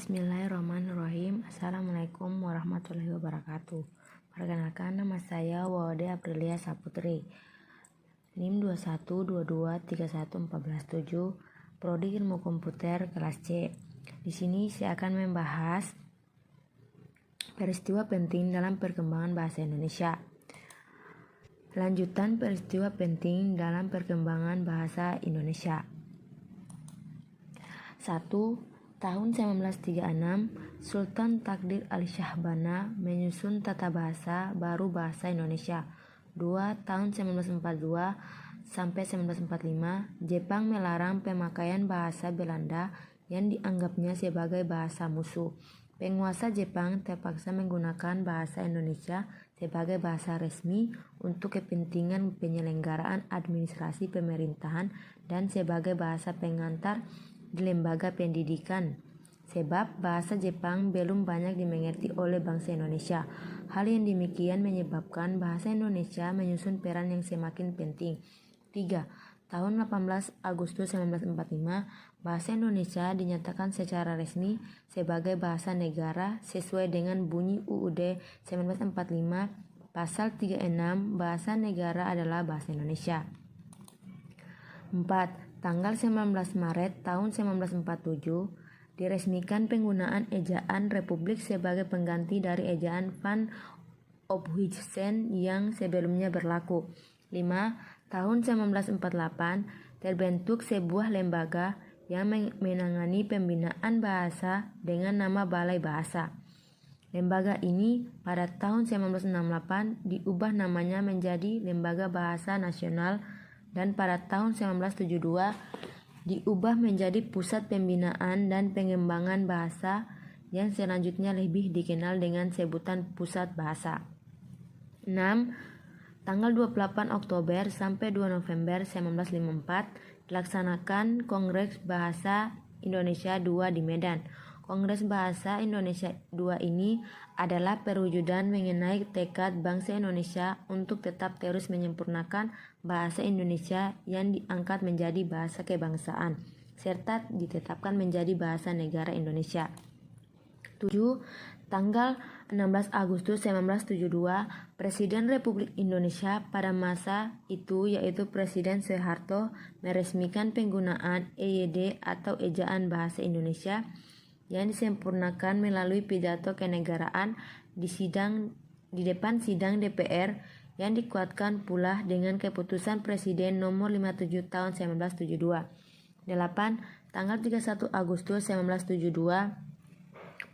Bismillahirrahmanirrahim. Assalamualaikum warahmatullahi wabarakatuh. Perkenalkan, nama saya Wawade Aprilia Saputri, NIM 212231417, Prodi Ilmu Komputer kelas C. Di sini saya akan membahas peristiwa penting dalam perkembangan bahasa Indonesia. Lanjutan peristiwa penting dalam perkembangan bahasa Indonesia. 1. Tahun 1936, Sultan Takdir Ali Syahbana menyusun tata bahasa baru bahasa Indonesia. 2. Tahun 1942 sampai 1945, Jepang melarang pemakaian bahasa Belanda yang dianggapnya sebagai bahasa musuh. Penguasa Jepang terpaksa menggunakan bahasa Indonesia sebagai bahasa resmi untuk kepentingan penyelenggaraan administrasi pemerintahan dan sebagai bahasa pengantar di lembaga pendidikan, sebab bahasa Jepang belum banyak dimengerti oleh bangsa Indonesia. Hal yang demikian menyebabkan bahasa Indonesia menyusun peran yang semakin penting. 3. Tahun 18 Agustus 1945, bahasa Indonesia dinyatakan secara resmi sebagai bahasa negara sesuai dengan bunyi UUD 1945 Pasal 36, bahasa negara adalah bahasa Indonesia. 4. Tanggal 19 Maret tahun 1947, diresmikan penggunaan ejaan Republik sebagai pengganti dari ejaan Van Ophuijsen yang sebelumnya berlaku. 5. Tahun 1948, terbentuk sebuah lembaga yang menangani pembinaan bahasa dengan nama Balai Bahasa. Lembaga ini pada tahun 1968 diubah namanya menjadi Lembaga Bahasa Nasional dan pada tahun 1972 diubah menjadi Pusat Pembinaan dan Pengembangan Bahasa yang selanjutnya lebih dikenal dengan sebutan Pusat Bahasa. 6. Tanggal 28 Oktober sampai 2 November 1954 dilaksanakan Kongres Bahasa Indonesia II di Medan. Kongres Bahasa Indonesia II ini adalah perwujudan mengenai tekad bangsa Indonesia untuk tetap terus menyempurnakan bahasa Indonesia yang diangkat menjadi bahasa kebangsaan, serta ditetapkan menjadi bahasa negara Indonesia. 7. Tanggal 16 Agustus 1972, Presiden Republik Indonesia pada masa itu yaitu Presiden Soeharto meresmikan penggunaan EYD atau Ejaan Bahasa Indonesia yang disempurnakan melalui pidato kenegaraan di depan sidang DPR yang dikuatkan pula dengan keputusan Presiden nomor 57 tahun 1972. 8. Tanggal 31 Agustus 1972,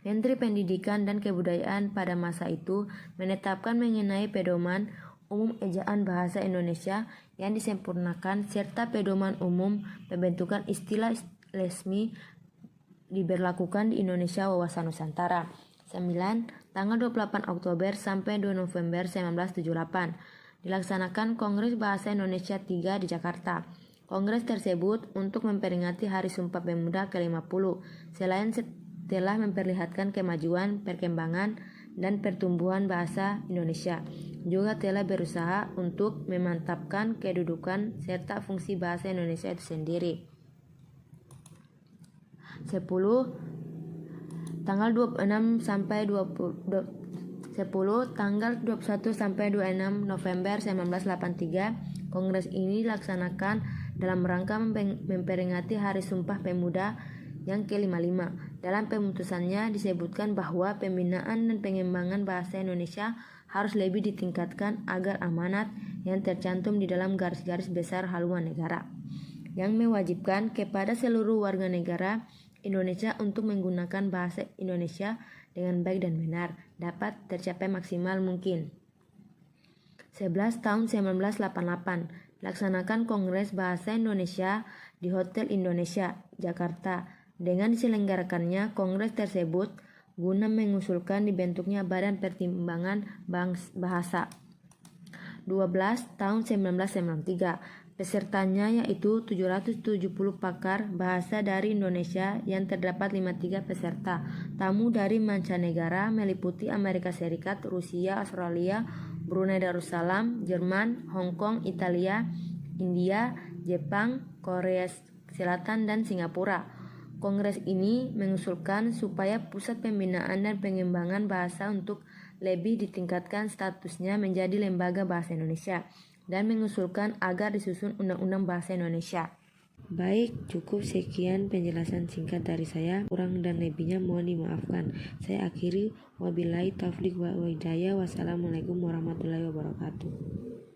Menteri Pendidikan dan Kebudayaan pada masa itu menetapkan mengenai pedoman umum ejaan bahasa Indonesia yang disempurnakan serta pedoman umum pembentukan istilah resmi diberlakukan di Indonesia wawasan Nusantara. 9. Tanggal 28 Oktober sampai 2 November 1978 dilaksanakan Kongres Bahasa Indonesia III di Jakarta. Kongres tersebut untuk memperingati Hari Sumpah Pemuda ke-50. Selain telah memperlihatkan kemajuan, perkembangan, dan pertumbuhan bahasa Indonesia, juga telah berusaha untuk memantapkan kedudukan serta fungsi bahasa Indonesia itu sendiri. 10. Tanggal 26 sampai 10 tanggal 21 sampai 26 November 1983, Kongres ini dilaksanakan dalam rangka memperingati Hari Sumpah Pemuda yang ke-55. Dalam pemutusannya disebutkan bahwa pembinaan dan pengembangan bahasa Indonesia harus lebih ditingkatkan agar amanat yang tercantum di dalam garis-garis besar haluan negara yang mewajibkan kepada seluruh warga negara Indonesia untuk menggunakan bahasa Indonesia dengan baik dan benar dapat tercapai maksimal mungkin. 11 tahun 1988 dilaksanakan Kongres Bahasa Indonesia di Hotel Indonesia, Jakarta. Dengan diselenggarakannya kongres tersebut guna mengusulkan dibentuknya Badan Pertimbangan Bahasa. 12 tahun 1993 pesertanya yaitu 770 pakar bahasa dari Indonesia yang terdapat 53 peserta. Tamu dari mancanegara meliputi Amerika Serikat, Rusia, Australia, Brunei Darussalam, Jerman, Hong Kong, Italia, India, Jepang, Korea Selatan, dan Singapura. Kongres ini mengusulkan supaya Pusat Pembinaan dan Pengembangan Bahasa untuk lebih ditingkatkan statusnya menjadi Lembaga Bahasa Indonesia dan mengusulkan agar disusun Undang-Undang Bahasa Indonesia. Baik, cukup sekian penjelasan singkat dari saya. Kurang dan lebihnya mohon dimaafkan. Saya akhiri, wabillahi taufiq wal hidayah. Wassalamualaikum warahmatullahi wabarakatuh.